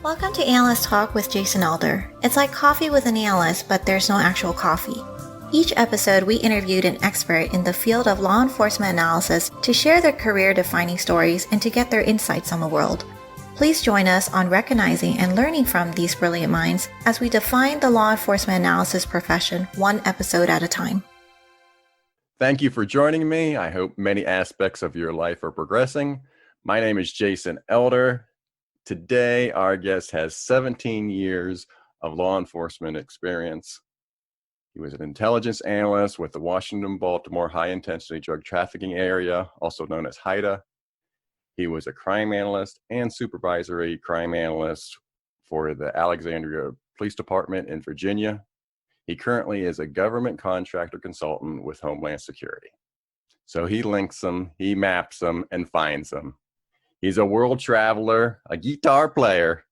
Welcome to Analyst Talk with Jason Elder. It's like coffee with an analyst, but there's no actual coffee. Each episode, we interviewed an expert in the field of law enforcement analysis to share their career-defining stories and to get their insights on the world. Please join us on recognizing and learning from these brilliant minds as we define the law enforcement analysis profession one episode at a time. Thank you for joining me. I hope many aspects of your life are progressing. My name is Jason Elder. Today, our guest has 17 years of law enforcement experience. He was an intelligence analyst with the Washington-Baltimore High-Intensity Drug Trafficking Area, also known as HIDTA. He was a crime analyst and supervisory crime analyst for the Alexandria Police Department in Virginia. He currently is a government contractor consultant with Homeland Security. So he links them, he maps them, and finds them. He's a world traveler, a guitar player,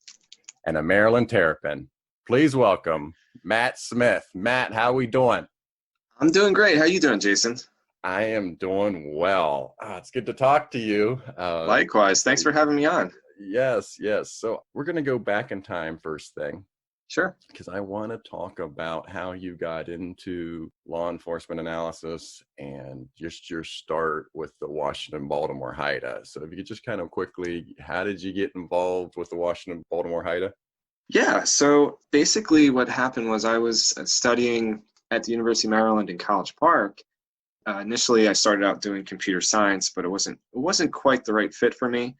and a Maryland Terrapin. Please welcome Matt Smith. Matt, how we doing? I'm doing great. How you doing, Jason? I am doing well. It's good to talk to you. Likewise. Thanks for having me on. Yes. So we're going to go back in time first thing. Sure. Because I want to talk about how you got into law enforcement analysis and just your start with the Washington-Baltimore HIDTA. So if you could just kind of quickly, how did you get involved with the Washington-Baltimore HIDTA? Yeah. So basically what happened was I was studying at the University of Maryland in College Park. Initially, I started out doing computer science, but it wasn't quite the right fit for me.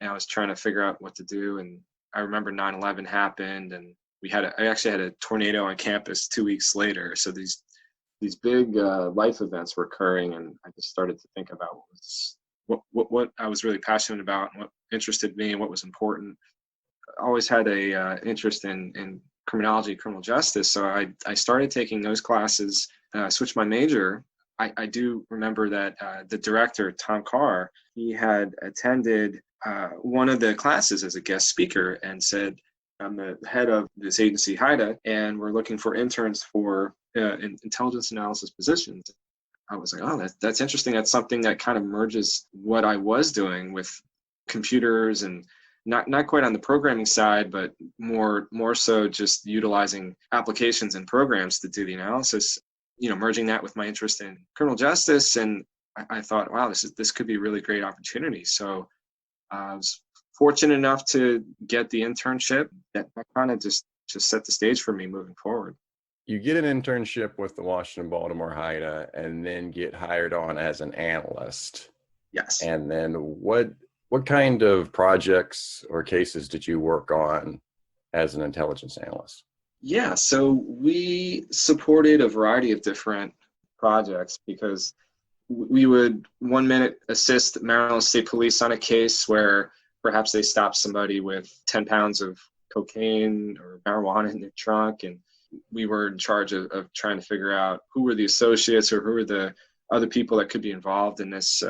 And I was trying to figure out what to do. And I remember 9/11 happened, and I actually had a tornado on campus 2 weeks later. So these big life events were occurring, and I just started to think about what I was really passionate about, and what interested me, and what was important. I always had a interest in criminology, criminal justice. So I started taking those classes, switched my major. I do remember that the director, Tom Carr, he had attended one of the classes as a guest speaker and said, I'm the head of this agency, HIDTA, and we're looking for interns for intelligence analysis positions. I was like, oh, that's interesting. That's something that kind of merges what I was doing with computers and not quite on the programming side, but more so just utilizing applications and programs to do the analysis, merging that with my interest in criminal justice. And I thought, wow, this could be a really great opportunity. So I was fortunate enough to get the internship. That kind of just set the stage for me moving forward. You get an internship with the Washington-Baltimore HIDTA and then get hired on as an analyst. Yes. And then what kind of projects or cases did you work on as an intelligence analyst? Yeah, so we supported a variety of different projects because we would 1 minute assist Maryland State Police on a case where perhaps they stopped somebody with 10 pounds of cocaine or marijuana in their trunk, and we were in charge of trying to figure out who were the associates or who were the other people that could be involved in this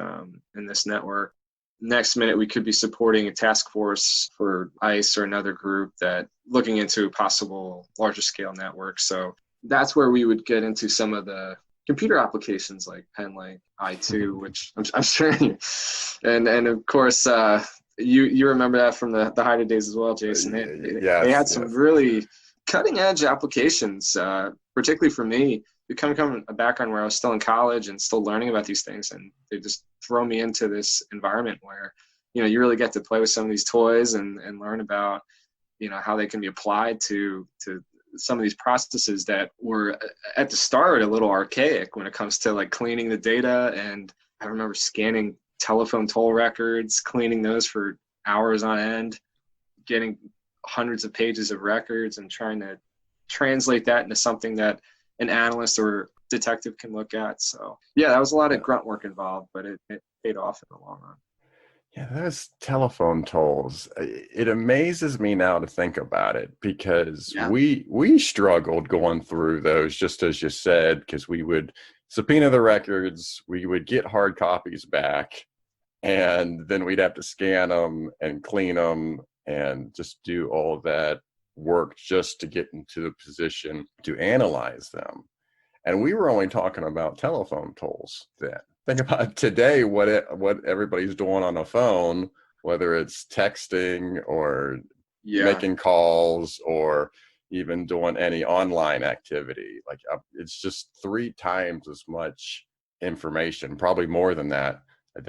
network. Next minute, we could be supporting a task force for ICE or another group that looking into a possible larger scale network. So that's where we would get into some of the computer applications like Penlink, I2, which I'm sure and of course, you remember that from the HIDTA days as well, Jason. They had some really cutting edge applications, particularly for me. Coming from a background where I was still in college and still learning about these things, and they just throw me into this environment where, you really get to play with some of these toys and learn about, how they can be applied to some of these processes that were at the start a little archaic when it comes to like cleaning the data. And I remember scanning telephone toll records, cleaning those for hours on end, getting hundreds of pages of records and trying to translate that into something that an analyst or detective can look at. So yeah, that was a lot of grunt work involved, but it paid off in the long run. Yeah, those telephone tolls, it amazes me now to think about it because we struggled going through those, just as you said, because we would subpoena the records, we would get hard copies back, and then we'd have to scan them and clean them and just do all that work just to get into the position to analyze them. And we were only talking about telephone tolls then. Think about today, what everybody's doing on a phone, whether it's texting or making calls or even doing any online activity. Like it's just 3 times as much information, probably more than that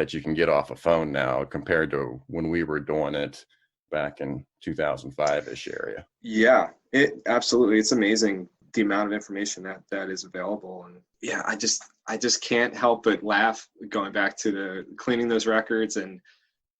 you can get off a phone now compared to when we were doing it back in 2005-ish area. Yeah, it absolutely. It's amazing the amount of information that is available. And yeah, I just can't help but laugh going back to the cleaning those records and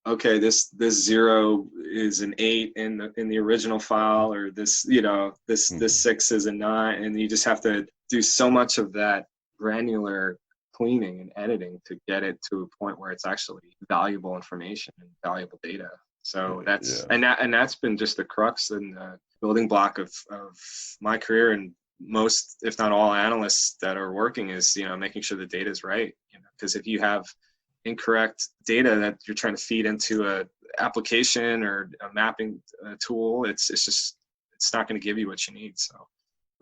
okay, this 0 is an 8 in the original file, or this, this 6 is a 9, and you just have to do so much of that granular cleaning and editing to get it to a point where it's actually valuable information and valuable data. So that's and that's been just the crux and the building block of my career, and most, if not all, analysts that are working is making sure the data is right. Because if you have incorrect data that you're trying to feed into a application or a mapping tool, it's not going to give you what you need. So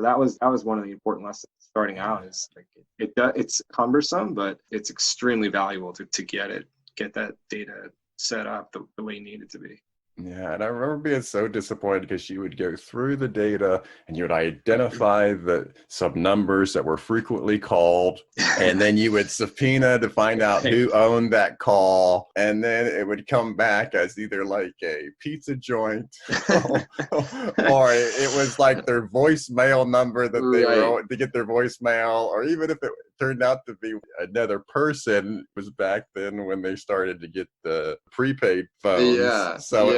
that was one of the important lessons starting out, is like it's cumbersome, but it's extremely valuable to get that data set up the way you need it to be. Yeah, and I remember being so disappointed because you would go through the data and you would identify the sub numbers that were frequently called, and then you would subpoena to find out who owned that call, and then it would come back as either like a pizza joint or it was like their voicemail number that they were to get their voicemail, or even if it turned out to be another person. It was back then when they started to get the prepaid phones.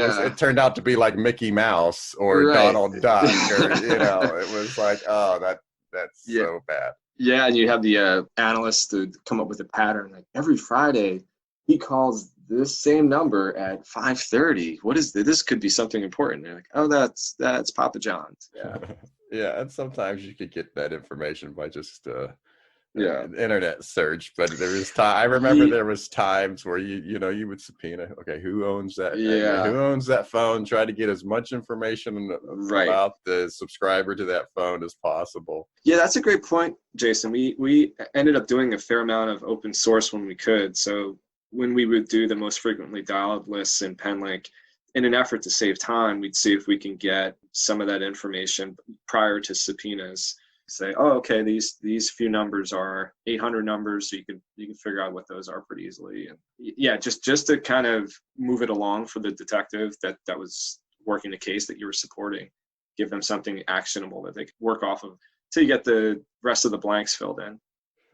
It turned out to be like Mickey Mouse or Donald Duck, or it was like, oh, that's so bad. Yeah, and you have the analyst to come up with a pattern. Like every Friday, he calls this same number at 5:30. What is this? This could be something important. They're like, oh, that's Papa John's. Yeah. Yeah, and sometimes you could get that information by just internet search, but there was time. I remember there was times where you would subpoena, okay, who owns that? Who owns that phone? Try to get as much information about the subscriber to that phone as possible. Yeah, that's a great point, Jason. We ended up doing a fair amount of open source when we could. So when we would do the most frequently dialed lists in Penlink, in an effort to save time, we'd see if we can get some of that information prior to subpoenas. Say, oh, okay, these few numbers are 800 numbers, so you can figure out what those are pretty easily. And yeah, just to kind of move it along for the detective that was working the case that you were supporting, give them something actionable that they could work off of till you get the rest of the blanks filled in.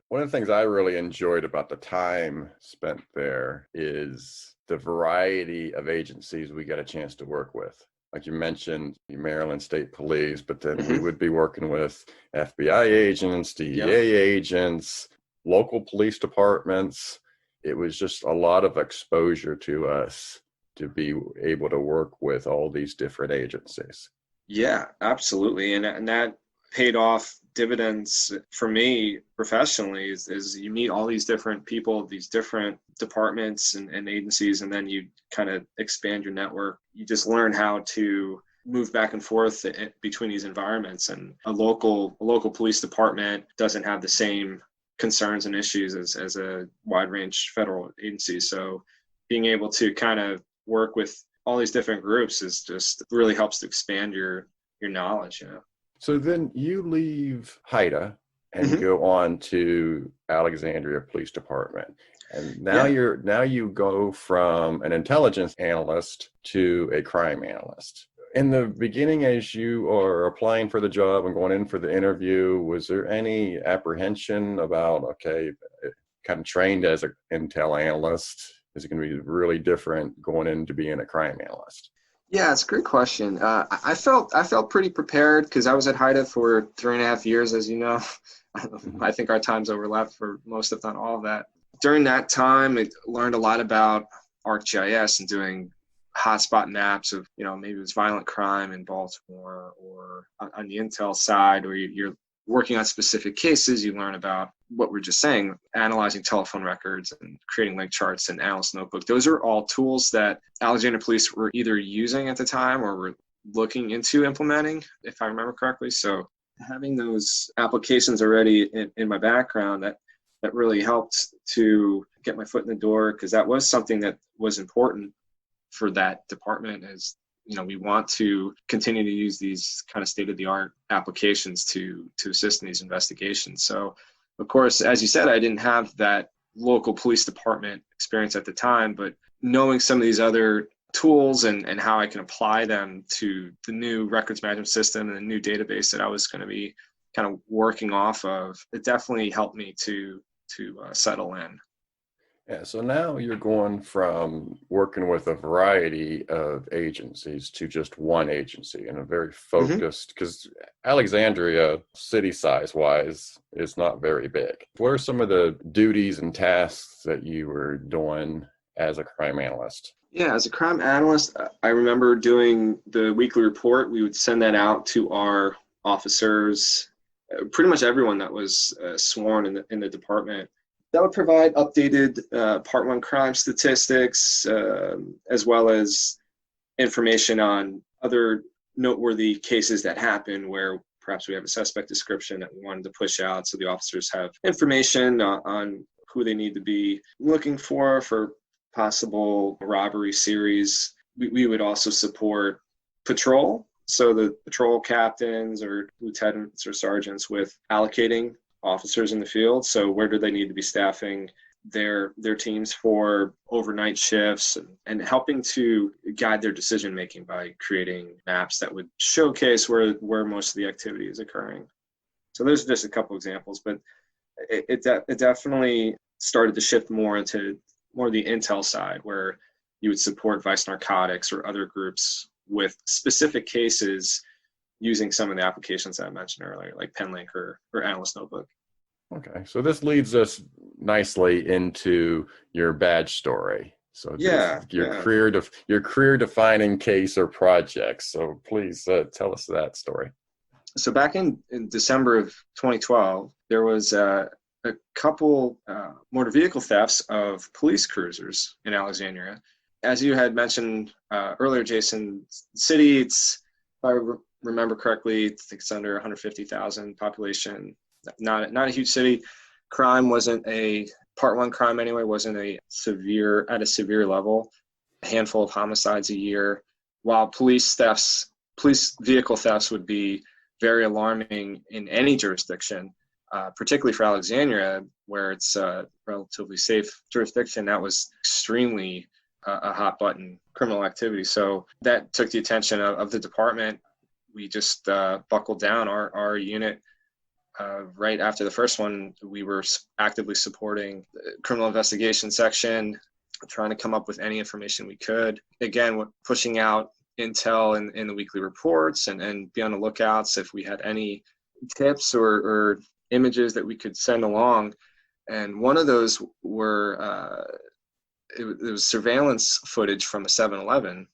One of the things I really enjoyed about the time spent there is the variety of agencies we got a chance to work with. Like you mentioned, the Maryland State Police, but then we would be working with FBI agents, DEA agents, local police departments. It was just a lot of exposure to us to be able to work with all these different agencies. Yeah, absolutely. And that paid off dividends for me professionally is you meet all these different people, these different departments and agencies, and then you kind of expand your network. You just learn how to move back and forth between these environments, and a local police department doesn't have the same concerns and issues as a wide range federal agency. So being able to kind of work with all these different groups is just really helps to expand your knowledge. So then you leave HIDA and go on to Alexandria Police Department. And now you go from an intelligence analyst to a crime analyst. In the beginning, as you are applying for the job and going in for the interview, was there any apprehension about, okay, kind of trained as an intel analyst, is it going to be really different going into being a crime analyst? Yeah, it's a great question. I felt pretty prepared because I was at HIDA for 3.5 years, as you know. I think our times overlapped for most, if not all of that. During that time, I learned a lot about ArcGIS and doing hotspot maps of, maybe it was violent crime in Baltimore, or on the intel side, or you're working on specific cases. You learn about what we're just saying, analyzing telephone records and creating link charts and Analyst Notebook. Those are all tools that Alexandria Police were either using at the time or were looking into implementing, if I remember correctly. So having those applications already in my background, that really helped to get my foot in the door, because that was something that was important for that department. Is, we want to continue to use these kind of state-of-the-art applications to assist in these investigations. So, of course, as you said, I didn't have that local police department experience at the time, but knowing some of these other tools and how I can apply them to the new records management system and the new database that I was going to be kind of working off of, it definitely helped me to settle in. Yeah, so now you're going from working with a variety of agencies to just one agency, and a very focused, because Alexandria, city size wise, is not very big. What are some of the duties and tasks that you were doing as a crime analyst? Yeah, as a crime analyst, I remember doing the weekly report. We would send that out to our officers, pretty much everyone that was sworn in the department. That would provide updated Part 1 crime statistics, as well as information on other noteworthy cases that happen where perhaps we have a suspect description that we wanted to push out, so the officers have information on who they need to be looking for possible robbery series. We would also support patrol, so the patrol captains or lieutenants or sergeants with allocating officers in the field. So where do they need to be staffing their teams for overnight shifts, and helping to guide their decision making by creating maps that would showcase where most of the activity is occurring. So there's just a couple examples, but it definitely started to shift more into more the intel side, where you would support Vice Narcotics or other groups with specific cases using some of the applications that I mentioned earlier, like PenLink or Analyst Notebook. Okay, so this leads us nicely into your badge story. So your career defining case or project. So please tell us that story. So back in December of 2012, there was a couple motor vehicle thefts of police cruisers in Alexandria. As you had mentioned earlier, Jason, city, it's, if I remember correctly, I think it's under 150,000 population. Not a huge city. Crime wasn't a Part 1 crime anyway, wasn't at a severe level. A handful of homicides a year, while police vehicle thefts would be very alarming in any jurisdiction, particularly for Alexandria, where it's a relatively safe jurisdiction. That was extremely a hot button criminal activity. So that took the attention of the department. We just buckled down our unit. Right after the first one, we were actively supporting the criminal investigation section, trying to come up with any information we could. Again, pushing out intel in the weekly reports and be on the lookouts if we had any tips or images that we could send along. And one of those were, it was surveillance footage from a 7-Eleven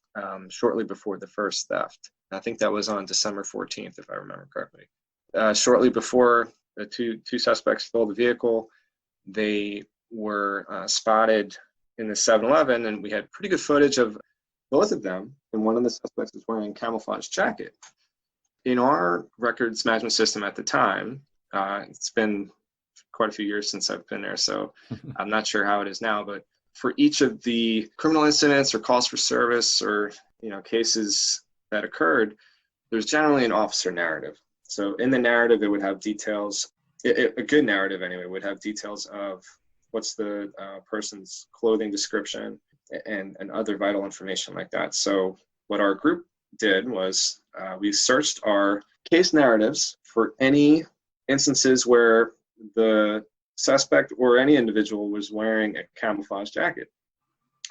shortly before the first theft. I think that was on December 14th, if I remember correctly. Shortly before the two suspects stole the vehicle, they were spotted in the 7-Eleven, and we had pretty good footage of both of them. And one of the suspects was wearing a camouflage jacket. In our records management system at the time, it's been quite a few years since I've been there, so I'm not sure how it is now, but for each of the criminal incidents or calls for service or cases that occurred, there's generally an officer narrative. So in the narrative, it would have details, a good narrative anyway, would have details of what's the person's clothing description and other vital information like that. So what our group did was we searched our case narratives for any instances where the suspect or any individual was wearing a camouflage jacket.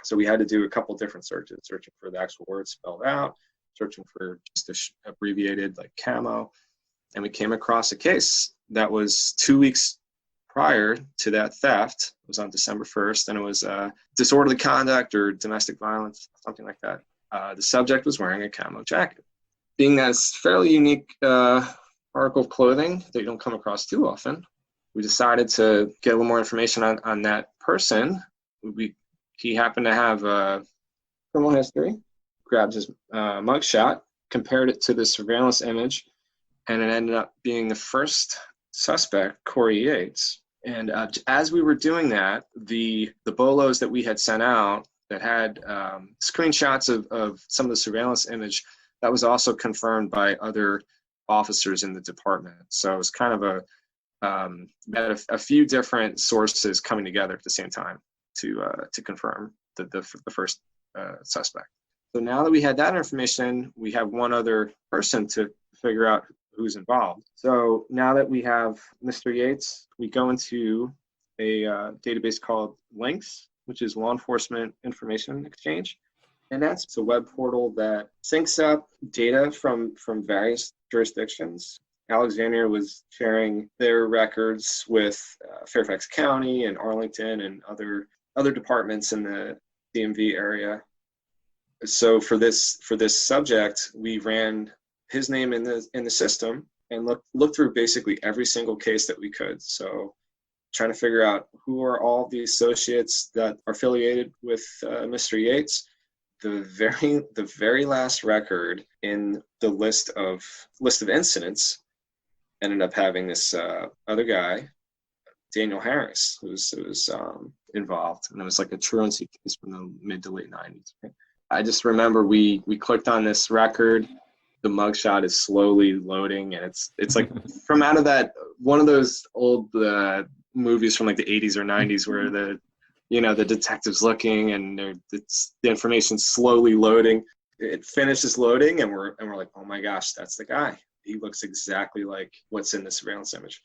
So we had to do a couple different searches, searching for the actual words spelled out, searching for just abbreviated like camo. And we came across a case that was 2 weeks prior to that theft. It was on December 1st, and it was disorderly conduct or domestic violence, something like that. The subject was wearing a camo jacket. Being that it's fairly unique article of clothing that you don't come across too often, we decided to get a little more information on that person. He happened to have a criminal history, grabbed his mugshot, compared it to the surveillance image, and it ended up being the first suspect, Corey Yates. And as we were doing that, the bolos that we had sent out that had screenshots of some of the surveillance image, that was also confirmed by other officers in the department. So it was kind of a few different sources coming together at the same time to confirm the first suspect. So now that we had that information, we have one other person to figure out who's involved. So now that we have Mr. Yates, we go into a database called Links, which is Law Enforcement Information Exchange. And that's a web portal that syncs up data from various jurisdictions. Alexandria was sharing their records with Fairfax County and Arlington and other departments in the DMV area. So for this subject, we ran his name in the system and looked through basically every single case that we could. So trying to figure out who are all the associates that are affiliated with Mr. Yates. The very last record in the list of incidents ended up having this other guy, Daniel Harris, who was involved, and it was like a truancy case from the mid to late 90s. I just remember we clicked on this record. The mugshot is slowly loading, and it's like from out of that one of those old movies from like the 80s or 90s where the detective's looking and the information slowly loading. It finishes loading, and we're like, oh my gosh, that's the guy. He looks exactly like what's in the surveillance image.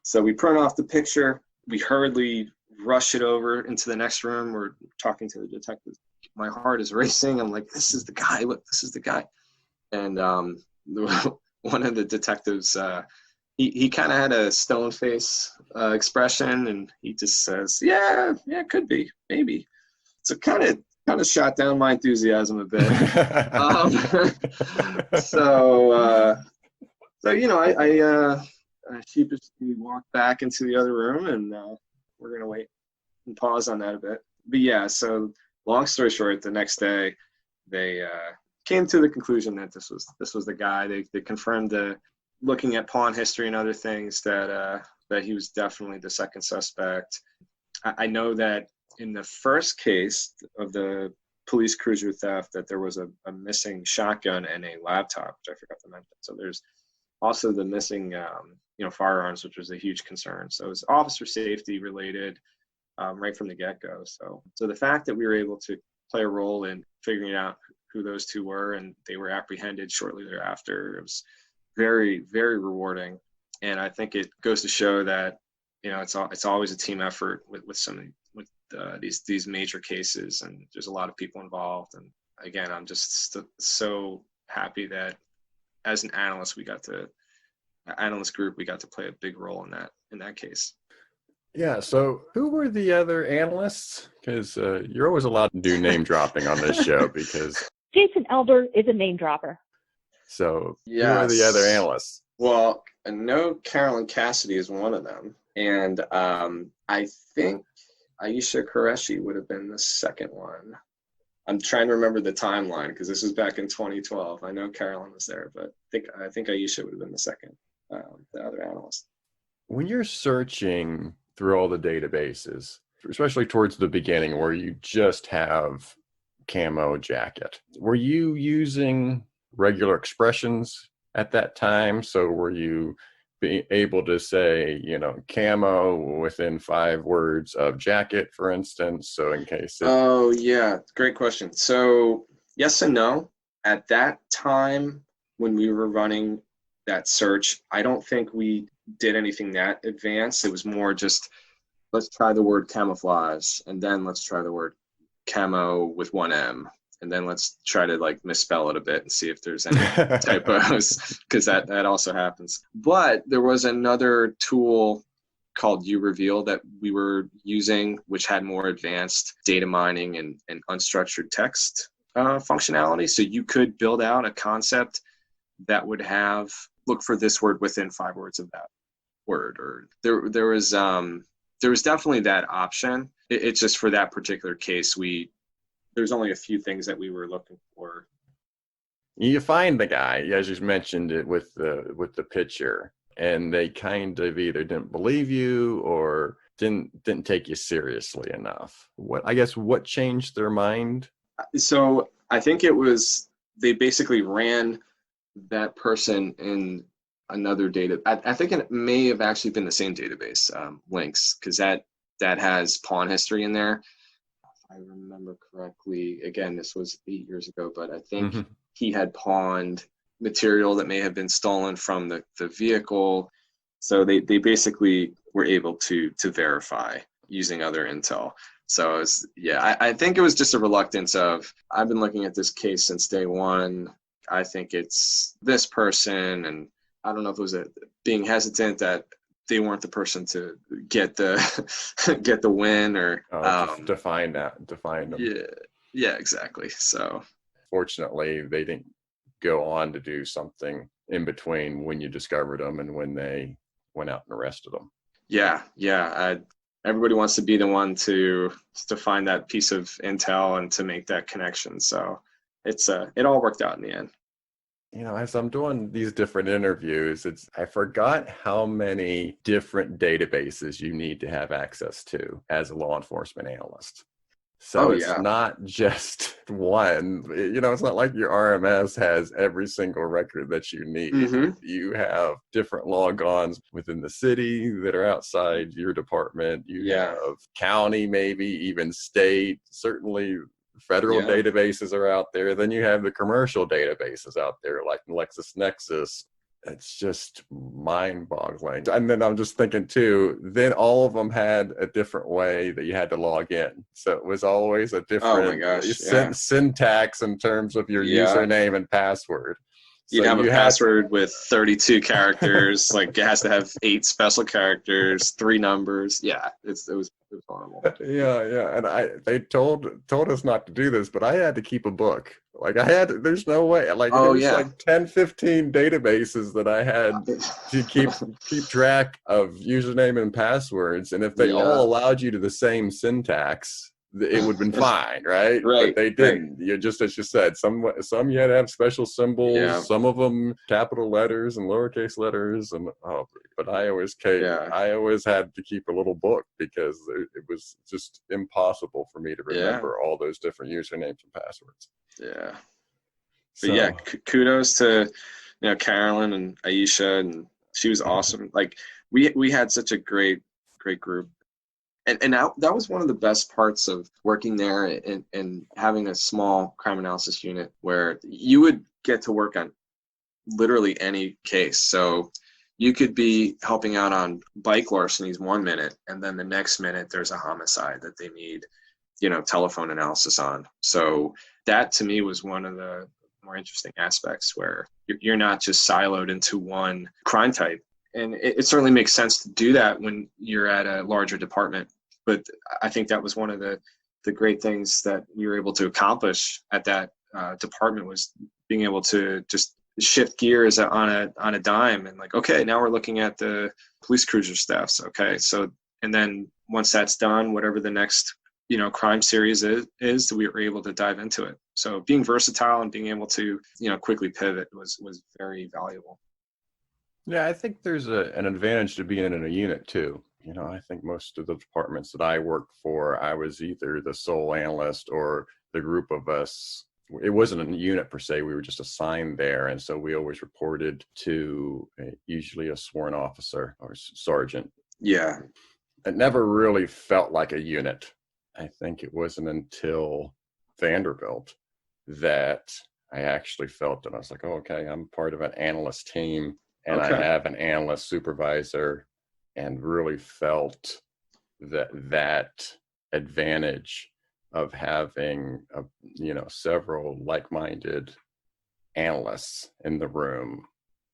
So we print off the picture. We hurriedly rush it over into the next room. We're talking to the detective. My heart is racing. I'm like, this is the guy. Look, this is the guy. And one of the detectives, he kind of had a stone face expression, and he just says, yeah, could be, maybe. So kind of shot down my enthusiasm a bit. So I sheepishly walked back into the other room, and we're gonna wait and pause on that a bit. But yeah, so long story short, the next day they came to the conclusion that this was the guy. They confirmed looking at pawn history and other things that he was definitely the second suspect. I know that in the first case of the police cruiser theft that there was a missing shotgun and a laptop, which I forgot to mention. So there's also the missing firearms, which was a huge concern. So it was officer safety related right from the get-go. So the fact that we were able to play a role in figuring out who those two were, and they were apprehended shortly thereafter, it was very, very rewarding. And I think it goes to show that it's always a team effort with these major cases, and there's a lot of people involved. And again, I'm just so happy that as an analyst group, we got to play a big role in that case. Yeah. So who were the other analysts? Because you're always allowed to do name dropping on this show because Jason Elder is a name dropper. So yes. Who are the other analysts? Well, I know Carolyn Cassidy is one of them. And I think Aisha Qureshi would have been the second one. I'm trying to remember the timeline because this was back in 2012. I know Carolyn was there, but I think Aisha would have been the second, the other analyst. When you're searching through all the databases, especially towards the beginning where you just have camo jacket, were you using regular expressions at that time? So were you being able to say, camo within 5 words of jacket, for instance? So in case Oh, yeah. Great question. So yes and no. At that time, when we were running that search, I don't think we did anything that advanced. It was more just, let's try the word camouflage, and then let's try the word camo with 1 M. And then let's try to misspell it a bit and see if there's any typos, because that also happens. But there was another tool called uReveal that we were using, which had more advanced data mining and unstructured text functionality. So you could build out a concept that would look for this word within 5 words of that word. Or there was definitely that option. It's just for that particular case, there's only a few things that we were looking for. You find the guy, as you mentioned it with the picture, and they kind of either didn't believe you or didn't take you seriously enough. What changed their mind? So I think it was they basically ran that person in another data. I think it may have actually been the same database, links, because that has pawn history in there. If I remember correctly, again, this was 8 years ago, but I think he had pawned material that may have been stolen from the vehicle. So they basically were able to verify using other intel. So I think it was just a reluctance of, I've been looking at this case since day one. I think it's this person, and I don't know if it was being hesitant that they weren't the person to get the get the win, or to find them. Yeah, exactly. So fortunately, they didn't go on to do something in between when you discovered them and when they went out and arrested them. Yeah. Everybody wants to be the one to find that piece of intel and to make that connection. So it all worked out in the end. As I'm doing these different interviews, I forgot how many different databases you need to have access to as a law enforcement analyst. So it's not just one, it's not like your RMS has every single record that you need. You have different logons within the city that are outside your department. You have county, maybe even state, certainly federal databases are out there. Then you have the commercial databases out there like LexisNexis. It's just mind-boggling. And then I'm just thinking too, then all of them had a different way that you had to log in. So it was always a different syntax in terms of your username and password. You'd have a password with 32 characters, like it has to have 8 special characters, 3 numbers. Yeah, it was horrible. Yeah. And they told us not to do this, but I had to keep a book. Like there's no way. Like like 10, 15 databases that I had to keep track of username and passwords. And if they all allowed you to the same syntax, it would have been fine, right? But they didn't. You just, as you said, some you had to have special symbols, some of them capital letters and lowercase letters, and but I always had to keep a little book because it was just impossible for me to remember all those different usernames and passwords. Yeah. But kudos to Carolyn and Aisha, and she was awesome. Like we had such a great group. And that was one of the best parts of working there and having a small crime analysis unit where you would get to work on literally any case. So you could be helping out on bike larcenies 1 minute, and then the next minute there's a homicide that they need, telephone analysis on. So that to me was one of the more interesting aspects where you're not just siloed into one crime type. And it certainly makes sense to do that when you're at a larger department. But I think that was one of the great things that we were able to accomplish at that department, was being able to just shift gears on a dime and like, okay, now we're looking at the police cruiser staffs. Okay. So, and then once that's done, whatever the next, crime series is, we were able to dive into it. So being versatile and being able to, quickly pivot was very valuable. Yeah, I think there's an advantage to being in a unit too. I think most of the departments that I worked for, I was either the sole analyst or the group of us. It wasn't a unit per se. We were just assigned there. And so we always reported to usually a sworn officer or sergeant. Yeah. It never really felt like a unit. I think it wasn't until Vanderbilt that I actually felt that I was like, oh, okay, I'm part of an analyst team. And I have an analyst supervisor, and really felt that advantage of having several like-minded analysts in the room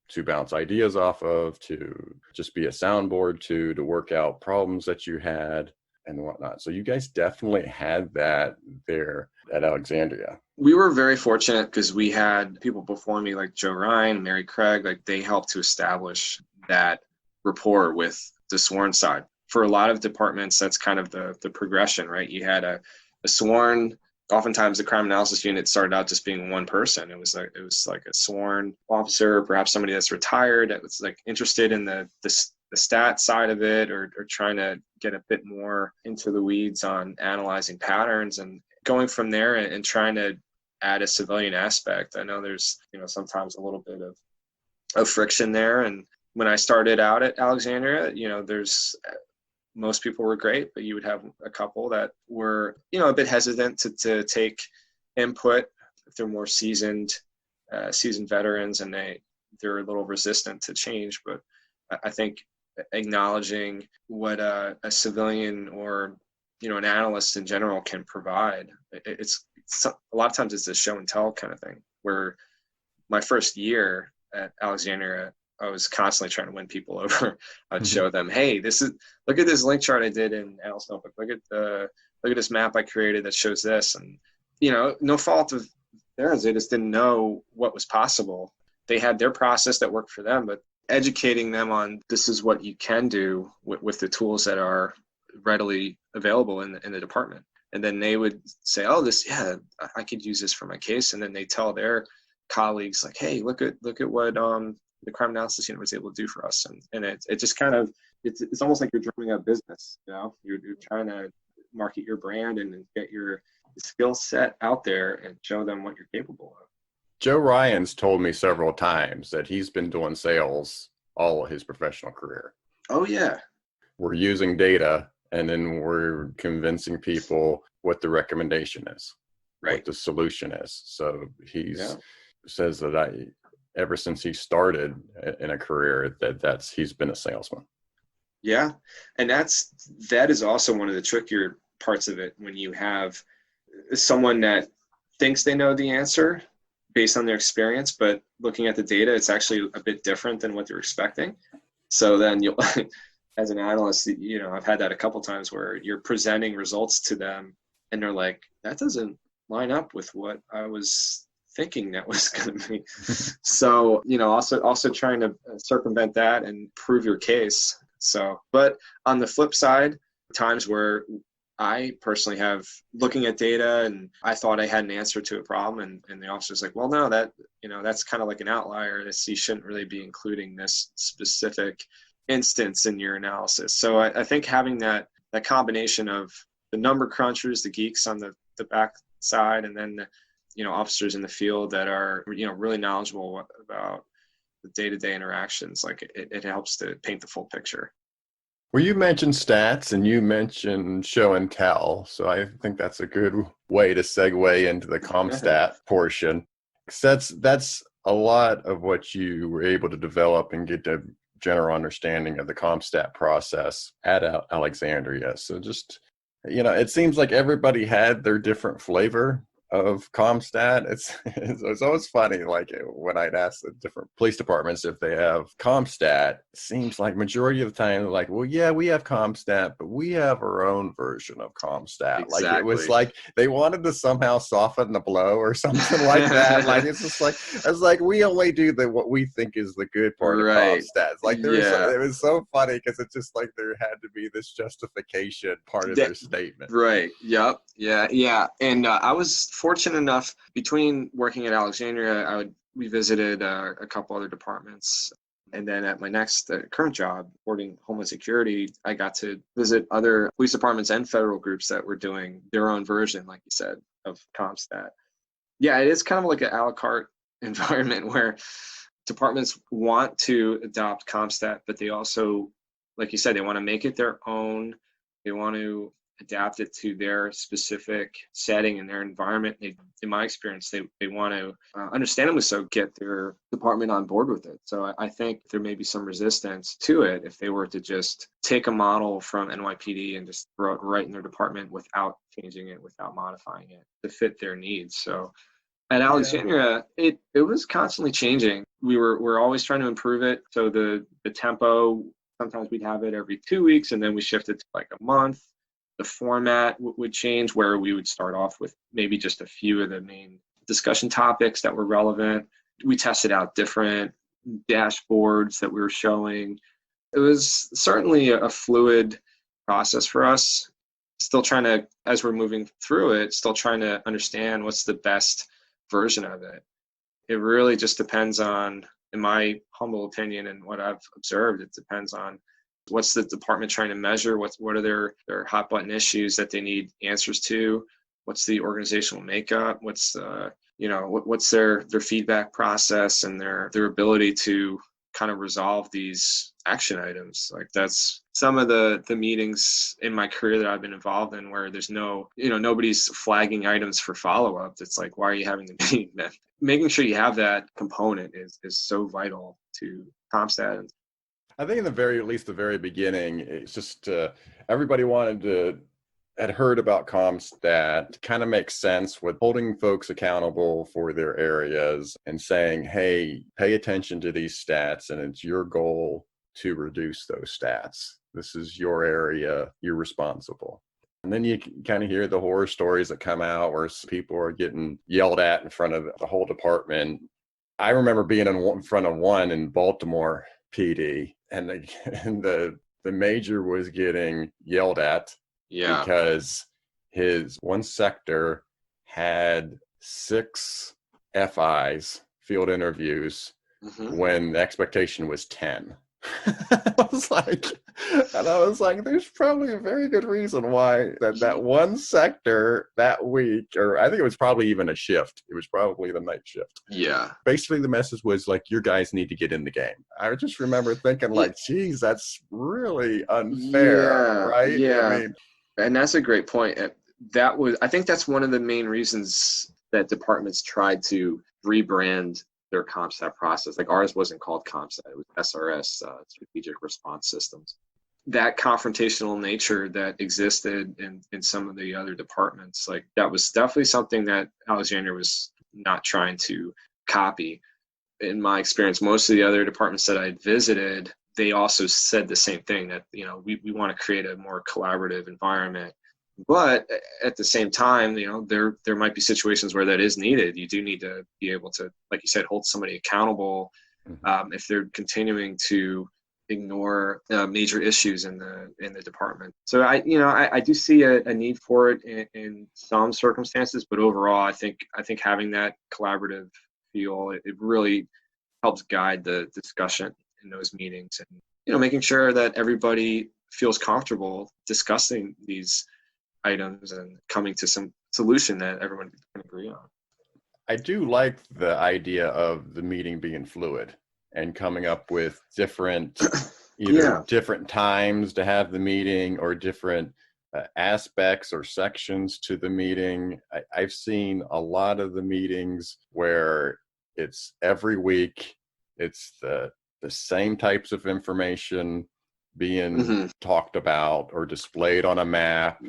to bounce ideas off of, to just be a soundboard to work out problems that you had and whatnot. So you guys definitely had that there at Alexandria. We were very fortunate because we had people before me like Joe Ryan, Mary Craig, like they helped to establish that rapport with the sworn side. For a lot of departments, that's kind of the progression, right? You had a sworn oftentimes the crime analysis unit started out just being one person. It was like a sworn officer, perhaps somebody that's retired that was like interested in the stat side of it, or trying to get a bit more into the weeds on analyzing patterns, and going from there and trying to add a civilian aspect. I know there's, sometimes a little bit of friction there. And when I started out at Alexandria, most people were great, but you would have a couple that were, a bit hesitant to take input if they're more seasoned veterans, and they're a little resistant to change. But I think acknowledging what a civilian or, an analyst in general can provide, it's a lot of times it's a show and tell kind of thing, where my first year at Alexandria, I was constantly trying to win people over. I'd show them, hey, look at this link chart I did in Analyst Notebook. Look at this map I created that shows this. And, no fault of theirs. They just didn't know what was possible. They had their process that worked for them, but educating them on this is what you can do with the tools that are readily available in the department. And then they would say, oh, I could use this for my case. And then they tell their colleagues, like, hey, look at what the crime analysis unit was able to do for us. And it just kind of, it's almost like you're drumming up business. You're trying to market your brand and get your skill set out there and show them what you're capable of. Joe Ryan's told me several times that he's been doing sales all of his professional career. Oh, yeah. We're using data, and then we're convincing people what the recommendation is, right, what the solution is. So says that ever since he started in a career, he's been a salesman. Yeah. And that is also one of the trickier parts of it, when you have someone that thinks they know the answer based on their experience, but looking at the data, it's actually a bit different than what they're expecting. So then you'll, as an analyst, I've had that a couple times where you're presenting results to them and they're like, that doesn't line up with what I was thinking that was going to be. So, also trying to circumvent that and prove your case. So, but on the flip side, times where I personally have looking at data and I thought I had an answer to a problem, and the officer's like, well, no, that's kind of like an outlier. You shouldn't really be including this specific instance in your analysis. So I think having that combination of the number crunchers, the geeks on the back side, and then officers in the field that are really knowledgeable about the day-to-day interactions, like it helps to paint the full picture. Well, you mentioned stats and you mentioned show and tell, so I think that's a good way to segue into the CompStat portion. That's a lot of what you were able to develop and get a general understanding of the CompStat process at Alexandria. So just, it seems like everybody had their different flavor of CompStat. It's always funny, like when I'd ask the different police departments if they have CompStat, it seems like majority of the time they're like, well, yeah, we have CompStat, but we have our own version of CompStat. Exactly. Like it was like they wanted to somehow soften the blow or something like that. Like it's just like, it's like we only do what we think is the good part of CompStat. Like it was so funny because it's just like there had to be this justification part of their statement. Right. Yep. Yeah. And I was fortunate enough, between working at Alexandria, we visited a couple other departments. And then at my next current job, supporting Homeland Security, I got to visit other police departments and federal groups that were doing their own version, like you said, of CompStat. Yeah, it is kind of like an a la carte environment where departments want to adopt CompStat, but they also, like you said, they want to make it their own. They want to adapt it to their specific setting and their environment. In my experience, they want to understandably so get their department on board with it. So I think there may be some resistance to it if they were to just take a model from NYPD and just throw it right in their department without changing it, without modifying it to fit their needs. So at Alexandria, it was constantly changing. We're always trying to improve it. So the tempo, sometimes we'd have it every 2 weeks, and then we shifted to like a month. The format would change, where we would start off with maybe just a few of the main discussion topics that were relevant. We tested out different dashboards that we were showing. It was certainly a fluid process for us. still trying to, as we're moving through it, still trying to understand what's the best version of it. It really just depends on, in my humble opinion and what I've observed, it depends on what's the department trying to measure, what are their hot button issues that they need answers to, what's the organizational makeup, what's what's their feedback process and their ability to kind of resolve these action items. Like that's some of the meetings in my career that I've been involved in where there's nobody's flagging items for follow-up. It's like, why are you having the meeting then? Making sure you have that component is so vital to CompStat. I think at the very beginning, it's just everybody had heard about CompStat. Kind of makes sense with holding folks accountable for their areas and saying, hey, pay attention to these stats, and it's your goal to reduce those stats. This is your area, you're responsible. And then you kind of hear the horror stories that come out where people are getting yelled at in front of the whole department. I remember being in front of one in Baltimore PD, and the major was getting yelled at because his one sector had 6 FIs, field interviews, when the expectation was 10. I was like, there's probably a very good reason why that one sector that week, or I think it was probably even a shift. It was probably the night shift. Yeah. Basically, the message was like, your guys need to get in the game. I just remember thinking like, geez, that's really unfair, right? Yeah. I mean, and that's a great point. I think that's one of the main reasons that departments tried to rebrand their CompStat process. Like ours wasn't called CompStat, it was SRS, Strategic Response Systems. That confrontational nature that existed in some of the other departments, like that was definitely something that Alexandria was not trying to copy. In my experience, most of the other departments that I visited, they also said the same thing, that we want to create a more collaborative environment. But at the same time, there might be situations where that is needed. You do need to be able to, like you said, hold somebody accountable if they're continuing to ignore major issues in the department. So I do see a need for it in some circumstances, but overall, I think having that collaborative feel, it really helps guide the discussion in those meetings, and making sure that everybody feels comfortable discussing these items and coming to some solution that everyone can agree on. I do like the idea of the meeting being fluid and coming up with different different times to have the meeting, or different aspects or sections to the meeting. I've seen a lot of the meetings where it's every week, it's the same types of information being talked about or displayed on a map.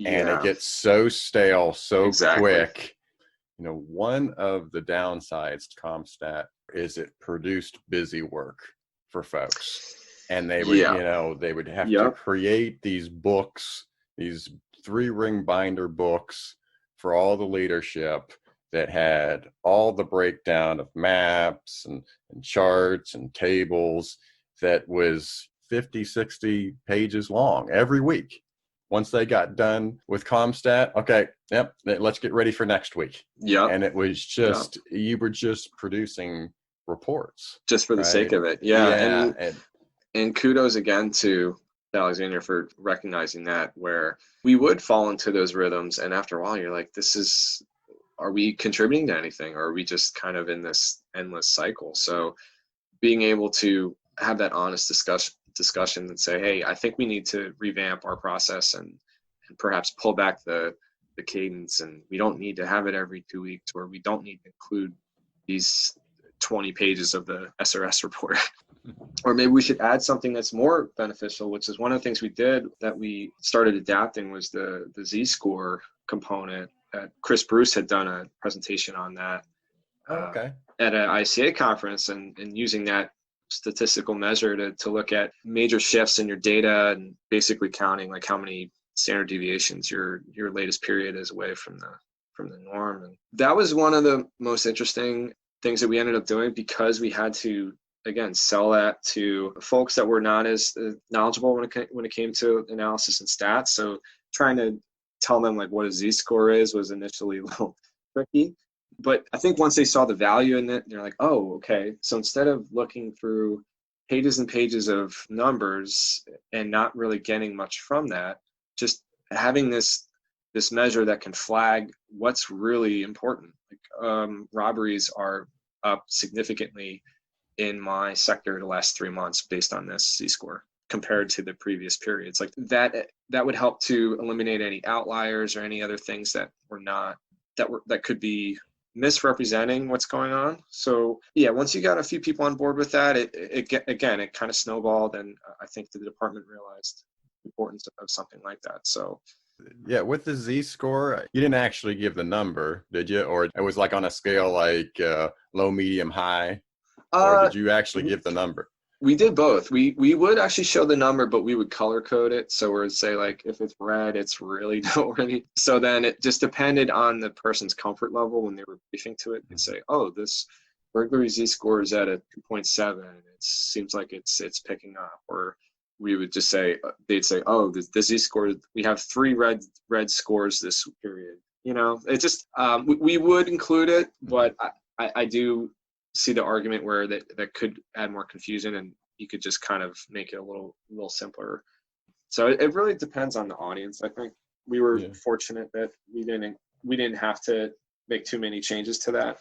And it gets so stale so quick. One of the downsides to CompStat is it produced busy work for folks. And they would, they would have to create these books, these 3-ring binder books for all the leadership that had all the breakdown of maps and charts and tables that was 50, 60 pages long every week. Once they got done with CompStat, okay, let's get ready for next week. Yeah. And it was just, you were just producing reports. Just for the sake of it. Yeah. And kudos again to Alexandria for recognizing that, where we would fall into those rhythms. And after a while, you're like, are we contributing to anything? Or are we just kind of in this endless cycle? So being able to have that honest discussion and say, hey, I think we need to revamp our process and perhaps pull back the cadence, and we don't need to have it every 2 weeks, or we don't need to include these 20 pages of the SRS report. Or maybe we should add something that's more beneficial, which is one of the things we did that we started adapting was the Z-score component. Chris Bruce had done a presentation on that at an ICA conference, and using that statistical measure to look at major shifts in your data and basically counting like how many standard deviations your latest period is away from the norm. And that was one of the most interesting things that we ended up doing, because we had to, again, sell that to folks that were not as knowledgeable when it came to analysis and stats. So trying to tell them like what a z-score is was initially a little tricky. But I think once they saw the value in it, they're like, oh, okay. So instead of looking through pages and pages of numbers and not really getting much from that, just having this measure that can flag what's really important. Like robberies are up significantly in my sector the last 3 months based on this Z-score compared to the previous periods. Like that would help to eliminate any outliers or any other things that could be misrepresenting what's going on. So yeah, once you got a few people on board with that, it kind of snowballed, and I think the department realized the importance of something like that. So yeah, with the Z-score, you didn't actually give the number, did you? Or it was like on a scale like low, medium, high? Or did you actually give the number? We did both. We would actually show the number, but we would color code it. So we would say like, if it's red, it's really noteworthy. So then it just depended on the person's comfort level when they were briefing to it. They'd say, oh, this burglary Z-score is at a 2.7. It seems like it's picking up. Or we would just say, they'd say, oh, the Z-score, we have 3 red scores this period. You know, it just, we would include it, but I do see the argument where that could add more confusion, and you could just kind of make it a little simpler. So it really depends on the audience. I think we were fortunate that we didn't have to make too many changes to that.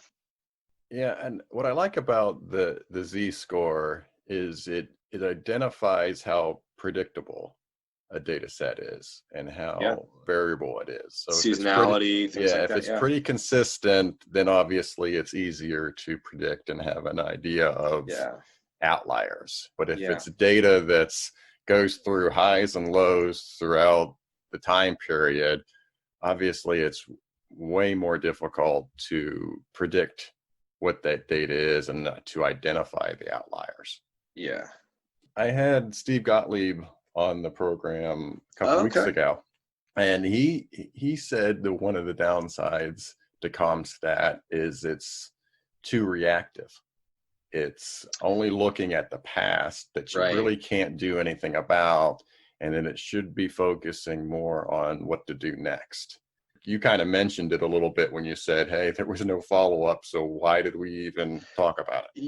Yeah, and what I like about the Z-score is it identifies how predictable a data set is and how variable it is. So seasonality, things like that. If it's pretty consistent, then obviously it's easier to predict and have an idea of outliers. But if it's data that's goes through highs and lows throughout the time period, obviously it's way more difficult to predict what that data is and to identify the outliers. Yeah. I had Steve Gottlieb on the program a couple weeks ago, and he said that one of the downsides to CompStat is it's too reactive. It's only looking at the past that you really can't do anything about, and then it should be focusing more on what to do next. You kind of mentioned it a little bit when you said, hey, there was no follow-up, so why did we even talk about it?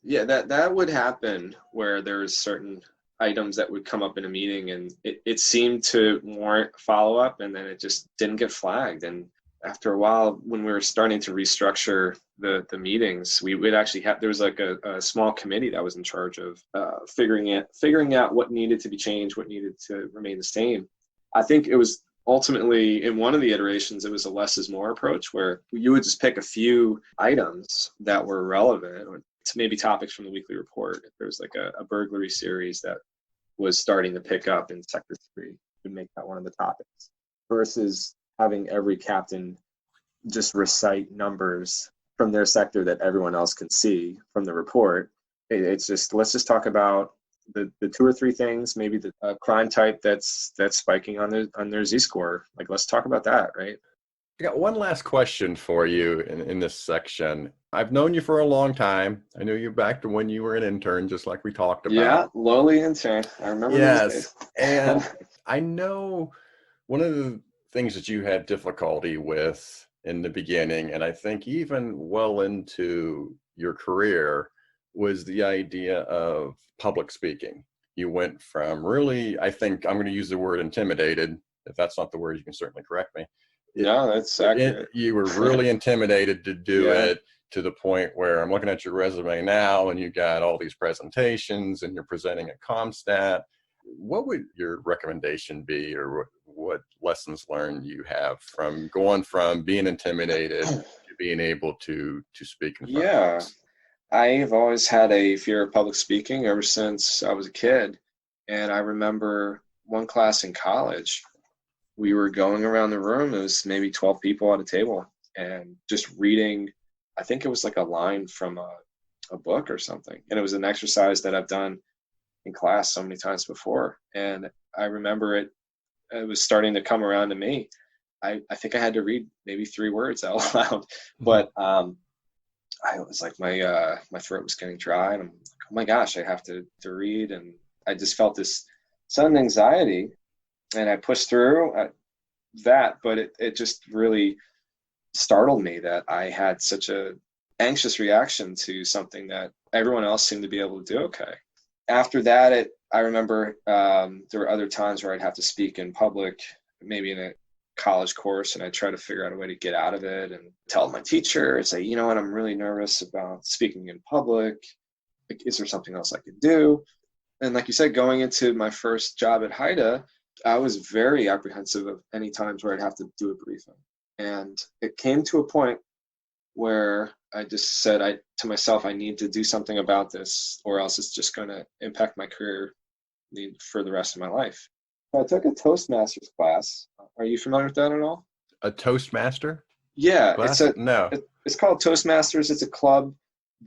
Yeah, that would happen where there's certain items that would come up in a meeting and it seemed to warrant follow-up, and then it just didn't get flagged. And after a while, when we were starting to restructure the meetings, we would actually have, there was like a small committee that was in charge of figuring out what needed to be changed, what needed to remain the same. I think it was ultimately, in one of the iterations, it was a less is more approach, where you would just pick a few items that were relevant, or maybe topics from the weekly report. If there was like a burglary series that was starting to pick up in Sector 3, would make that one of the topics, versus having every captain just recite numbers from their sector that everyone else can see from the report. It's just, let's just talk about the 2 or 3 things, maybe the crime type that's spiking on their Z-score. Like, let's talk about that, right? I got one last question for you in this section. I've known you for a long time. I knew you back to when you were an intern, just like we talked about. Yeah, lowly intern. I remember those days. And I know one of the things that you had difficulty with in the beginning, and I think even well into your career, was the idea of public speaking. You went from really, I think I'm going to use the word intimidated. If that's not the word, you can certainly correct me. No, that's accurate. You were really intimidated to do it, to the point where I'm looking at your resume now and you got all these presentations and you're presenting at CompStat. What would your recommendation be, or what lessons learned you have from going from being intimidated to being able to speak in front of folks? I've always had a fear of public speaking ever since I was a kid. And I remember one class in college, we were going around the room. It was maybe 12 people at a table and just reading, I think it was like a line from a book or something. And it was an exercise that I've done in class so many times before. And I remember it was starting to come around to me. I think I had to read maybe 3 words out loud, but I was like, my throat was getting dry, and I'm like, oh my gosh, I have to read. And I just felt this sudden anxiety, and I pushed through. that, but it just really startled me that I had such a anxious reaction to something that everyone else seemed to be able to do okay. After that, I remember there were other times where I'd have to speak in public, maybe in a college course, and I'd try to figure out a way to get out of it and tell my teacher, say, you know what, I'm really nervous about speaking in public. Like, is there something else I could do? And like you said, going into my first job at HIDA, I was very apprehensive of any times where I'd have to do a briefing. And it came to a point where I just said to myself, I need to do something about this, or else it's just going to impact my career for the rest of my life. I took a Toastmasters class. Are you familiar with that at all? A Toastmaster? Yeah, class? It's called Toastmasters. It's a club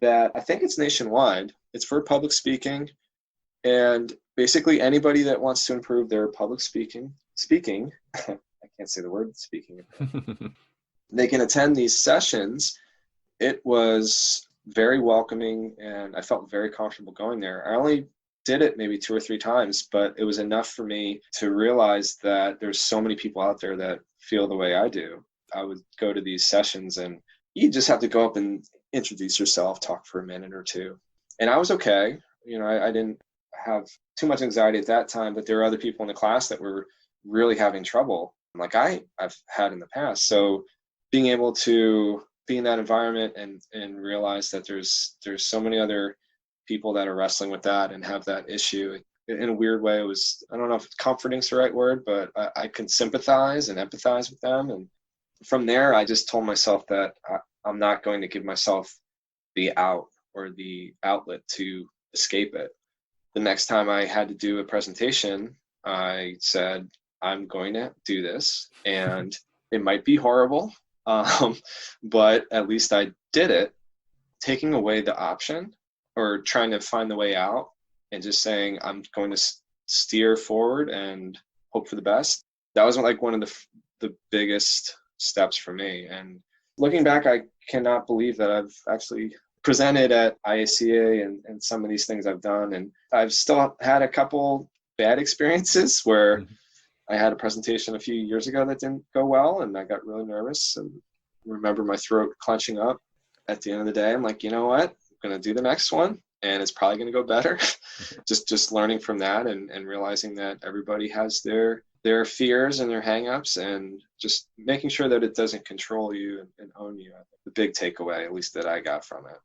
that I think it's nationwide. It's for public speaking, and basically anybody that wants to improve their public speaking, I can't say the word speaking, they can attend these sessions. It was very welcoming, and I felt very comfortable going there. I only did it maybe 2 or 3 times, but it was enough for me to realize that there's so many people out there that feel the way I do. I would go to these sessions, and you just have to go up and introduce yourself, talk for a minute or two. And I was okay. I didn't have too much anxiety at that time, but there were other people in the class that were really having trouble, like I've had in the past. So being able to be in that environment and realize that there's so many other people that are wrestling with that and have that issue, in a weird way, it was, I don't know if comforting is the right word, but I can sympathize and empathize with them. And from there, I just told myself that I'm not going to give myself the out or the outlet to escape it. The next time I had to do a presentation, I said, I'm going to do this, and it might be horrible, but at least I did it. Taking away the option or trying to find the way out and just saying, I'm going to steer forward and hope for the best. That was like one of the biggest steps for me. And looking back, I cannot believe that I've actually presented at IACA and some of these things I've done. And I've still had a couple bad experiences where I had a presentation a few years ago that didn't go well, and I got really nervous and remember my throat clenching up. At the end of the day, I'm like, you know what? I'm going to do the next one, and it's probably going to go better. just learning from that and realizing that everybody has their fears and their hangups, and just making sure that it doesn't control you and own you. The big takeaway, at least that I got from it.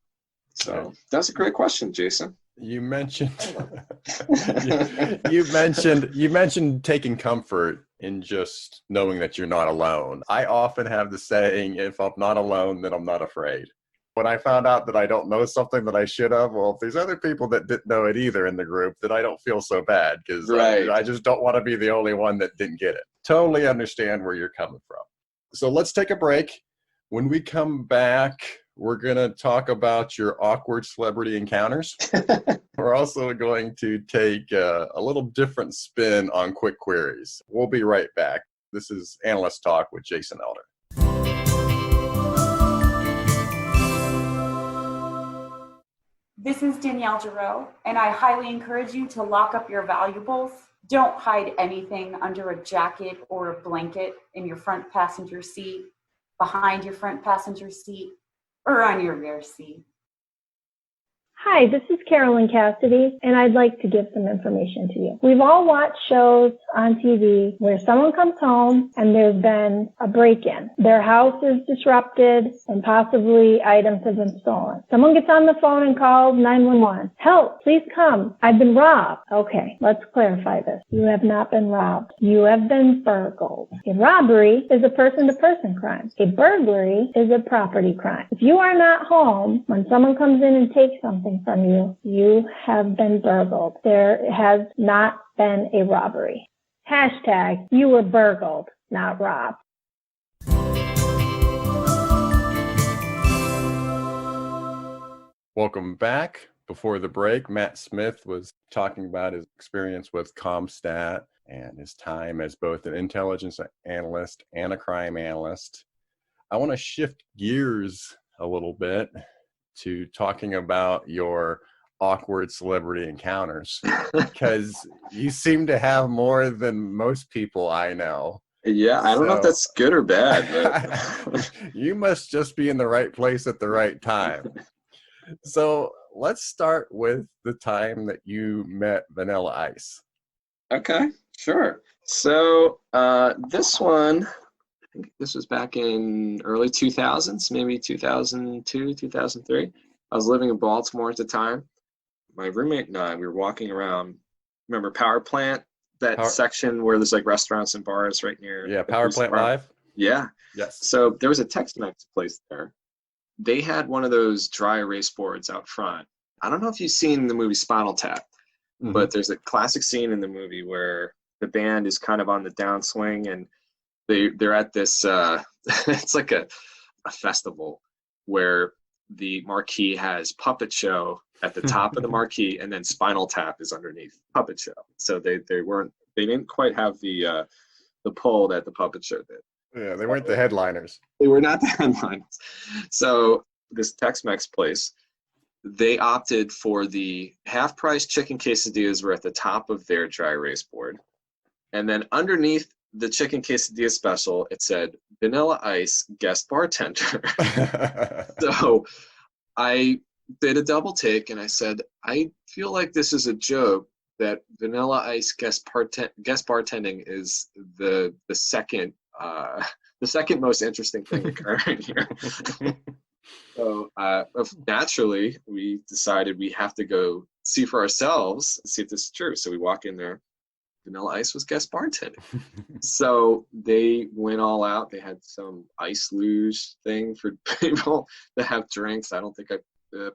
So that's a great question, Jason. You mentioned you mentioned taking comfort in just knowing that you're not alone. I often have the saying, if I'm not alone, then I'm not afraid. When I found out that I don't know something that I should have, well, if there's other people that didn't know it either in the group, then I don't feel so bad, because I just don't want to be the only one that didn't get it. Totally understand where you're coming from. So let's take a break. When we come back, we're going to talk about your awkward celebrity encounters. We're also going to take a little different spin on quick queries. We'll be right back. This is Analyst Talk with Jason Elder. This is Danielle Giroux, and I highly encourage you to lock up your valuables. Don't hide anything under a jacket or a blanket in your front passenger seat, behind your front passenger seat, or on your rear seat. Hi, this is Carolyn Cassidy, and I'd like to give some information to you. We've all watched shows on TV where someone comes home and there's been a break-in. Their house is disrupted and possibly items have been stolen. Someone gets on the phone and calls 911. Help, please come. I've been robbed. Okay, let's clarify this. You have not been robbed. You have been burgled. A robbery is a person-to-person crime. A burglary is a property crime. If you are not home when someone comes in and takes something from you, you have been burgled. There has not been a robbery. Hashtag, you were burgled, not robbed. Welcome back. Before the break, Matt Smith was talking about his experience with CompStat and his time as both an intelligence analyst and a crime analyst. I want to shift gears a little bit to talking about your awkward celebrity encounters, because you seem to have more than most people I know. Yeah, I don't know if So that's good or bad, but you must just be in the right place at the right time. So let's start with the time that you met Vanilla Ice. okay, sure. So this one, I think this was back in early 2000s, maybe 2002, 2003. I was living in Baltimore at the time. My roommate and I, we were walking around, remember Power Plant, that section where there's like restaurants and bars right near Yeah, the Power police Plant department? Live. Yeah. Yes. So there was a Tex-Mex place there. They had one of those dry erase boards out front. I don't know if you've seen the movie Spinal Tap, but there's a classic scene in the movie where the band is kind of on the downswing and they're at this it's like a festival where the marquee has puppet show at the top of the marquee and then Spinal Tap is underneath puppet show. So they didn't quite have the pull that the puppet show did. Yeah, they weren't the headliners. They were not the headliners. So this Tex-Mex place, they opted for the half-price chicken quesadillas were at the top of their dry erase board. And then underneath the chicken quesadilla special, it said Vanilla Ice guest bartender. So I did a double take and I said, I feel like this is a joke that Vanilla Ice guest bartending is the second most interesting thing occurring here. So naturally, we decided we have to go see for ourselves and see if this is true. So we walk in there. Vanilla Ice was guest bartending. So they went all out. They had some ice luge thing for people to have drinks. I don't think I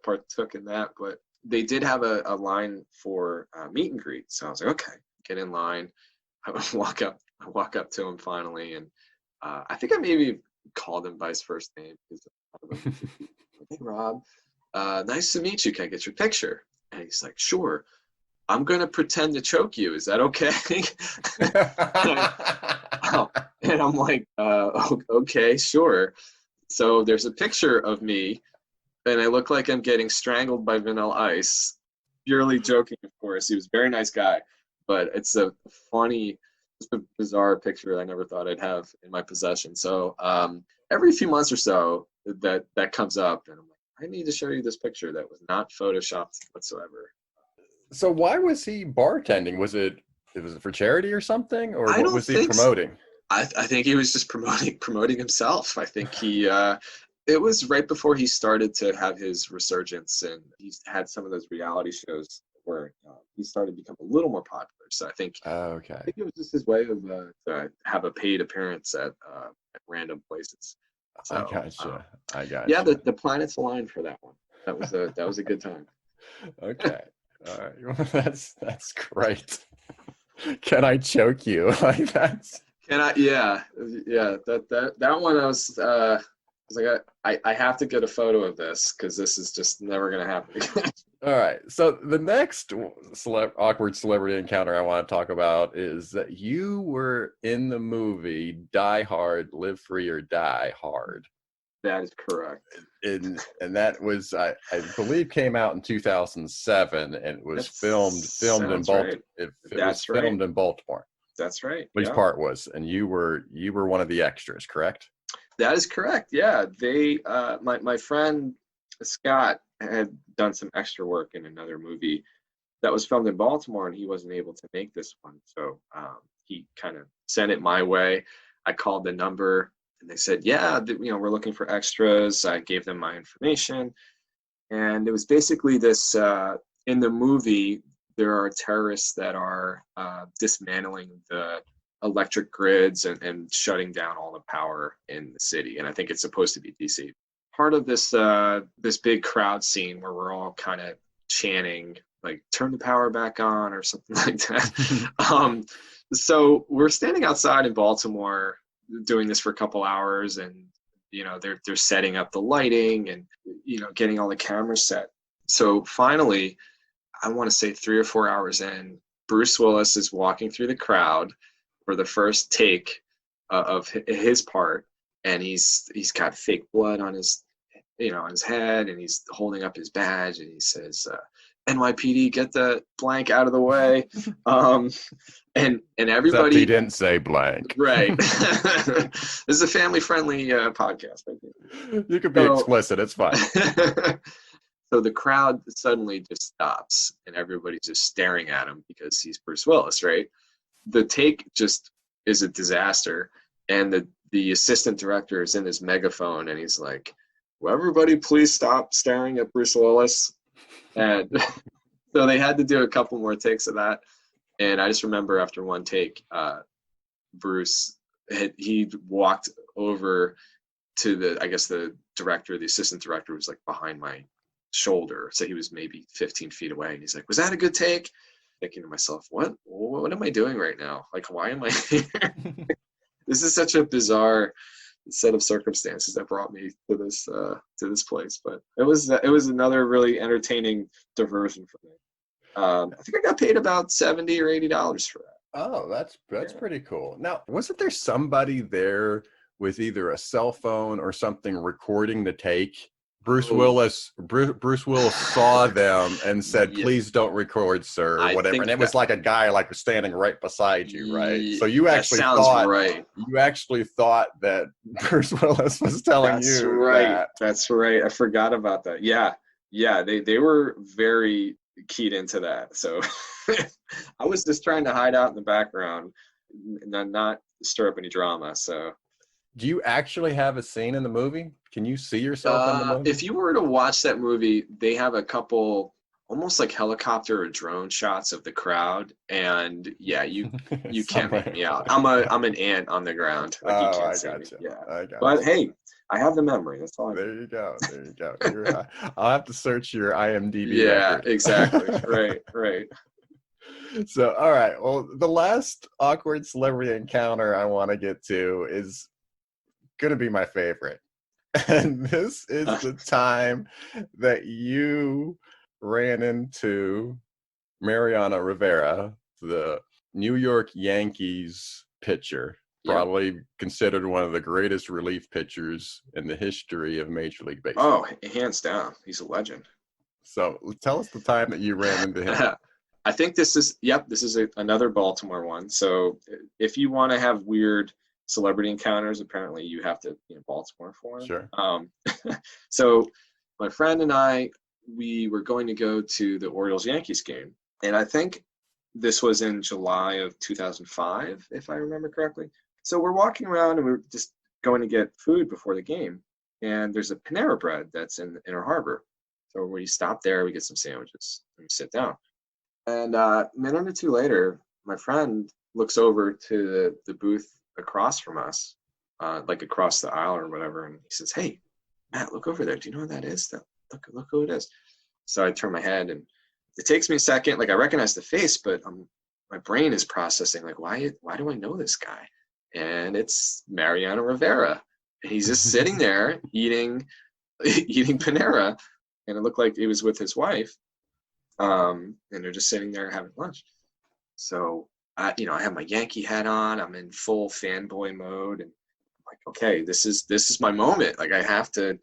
partook in that, but they did have a line for meet and greet. So I was like, okay, get in line. I walk up to him finally, and I think I maybe called him by his first name. Hey, Rob, nice to meet you. Can I get your picture? And he's like, sure. I'm going to pretend to choke you. Is that okay? And I'm like, okay, sure. So there's a picture of me, and I look like I'm getting strangled by Vanilla Ice. Purely joking, of course. He was a very nice guy, but it's a funny, just a bizarre picture I never thought I'd have in my possession. So every few months or so, that comes up, and I'm like, I need to show you this picture that was not photoshopped whatsoever. So why was he bartending? Was it for charity or something, or what was he promoting? I think he was just promoting himself. I think he it was right before he started to have his resurgence, and he's had some of those reality shows where he started to become a little more popular. So I think I think it was just his way of to have a paid appearance at random places. So, I gotcha. Yeah, the planets aligned for that one. That was a good time. Okay. All right. That's great. Can I choke you? Like that's. Can I? Yeah. That one I was like, I have to get a photo of this because this is just never gonna happen again. All right. So the next awkward celebrity encounter I want to talk about is that you were in the movie Die Hard, Live Free or Die Hard. That is correct. And that was, I believe, came out in 2007, and it was filmed in Baltimore. Right. It was filmed in Baltimore. That's right. Which part was, and you were one of the extras, correct? That is correct. Yeah, they my friend Scott had done some extra work in another movie that was filmed in Baltimore, and he wasn't able to make this one, so he kind of sent it my way. I called the number. And they said, yeah, we're looking for extras. I gave them my information. And it was basically this, in the movie, there are terrorists that are dismantling the electric grids and shutting down all the power in the city. And I think it's supposed to be DC. Part of this this big crowd scene where we're all kind of chanting, like, turn the power back on or something like that. So we're standing outside in Baltimore doing this for a couple hours, and they're setting up the lighting and getting all the cameras set. So finally, I want to say 3 or 4 hours in, Bruce Willis is walking through the crowd for the first take of his part, and he's got fake blood on his on his head, and he's holding up his badge, and he says, NYPD, get the blank out of the way. And everybody. Except he didn't say blank. Right. This is a family-friendly podcast. I think. You could be explicit. It's fine. So the crowd suddenly just stops, and everybody's just staring at him because he's Bruce Willis, right? The take just is a disaster, and the assistant director is in his megaphone, and he's like, "Will everybody please stop staring at Bruce Willis?" And so they had to do a couple more takes of that. And I just remember after one take, Bruce he walked over to the director, the assistant director was like behind my shoulder, so he was maybe 15 feet away, and he's like, "Was that a good take?" Thinking to myself, what am I doing right now? Like, why am I here? This is such a bizarre set of circumstances that brought me to this place, but it was another really entertaining diversion for me. I think I got paid about $70 or $80 for that. Oh, that's pretty cool. Now, wasn't there somebody there with either a cell phone or something recording the take? Bruce Willis saw them and said, "Please don't record, sir," or whatever. And it was like a guy like standing right beside you, right? So you actually thought that Bruce Willis was telling you right. that. That's right. I forgot about that. Yeah. They were very keyed into that. So I was just trying to hide out in the background and not stir up any drama. So. Do you actually have a scene in the movie? Can you see yourself in the movie? If you were to watch that movie, they have a couple almost like helicopter or drone shots of the crowd, and yeah, you can't make me out. I'm an ant on the ground. Like, you can't see me. Yeah, but hey, I have the memory. That's all. There you go. I'll have to search your IMDb. Yeah, record. Exactly. Right. So, all right. Well, the last awkward celebrity encounter I want to get to is going to be my favorite. And this is the time that you ran into Mariano Rivera, the New York Yankees pitcher, probably considered one of the greatest relief pitchers in the history of Major League Baseball. Oh, hands down. He's a legend. So tell us the time that you ran into him. I think this is another Baltimore one. So if you want to have weird celebrity encounters, apparently you have to be in Baltimore for them. Sure. So my friend and I, we were going to go to the Orioles-Yankees game. And I think this was in July of 2005, if I remember correctly. So we're walking around and we're just going to get food before the game. And there's a Panera Bread that's in Inner Harbor. So we stop there, we get some sandwiches, and we sit down. And a minute or two later, my friend looks over to the booth across from us, like across the aisle or whatever, and he says, "Hey, Matt, look over there. Do you know what that is? Look who it is." So I turn my head, and it takes me a second. Like, I recognize the face, but my brain is processing, like, why do I know this guy? And it's Mariano Rivera. And he's just sitting there eating Panera, and it looked like he was with his wife. And they're just sitting there having lunch. So I have my Yankee hat on. I'm in full fanboy mode, and I'm like, okay, this is my moment. Like, I have to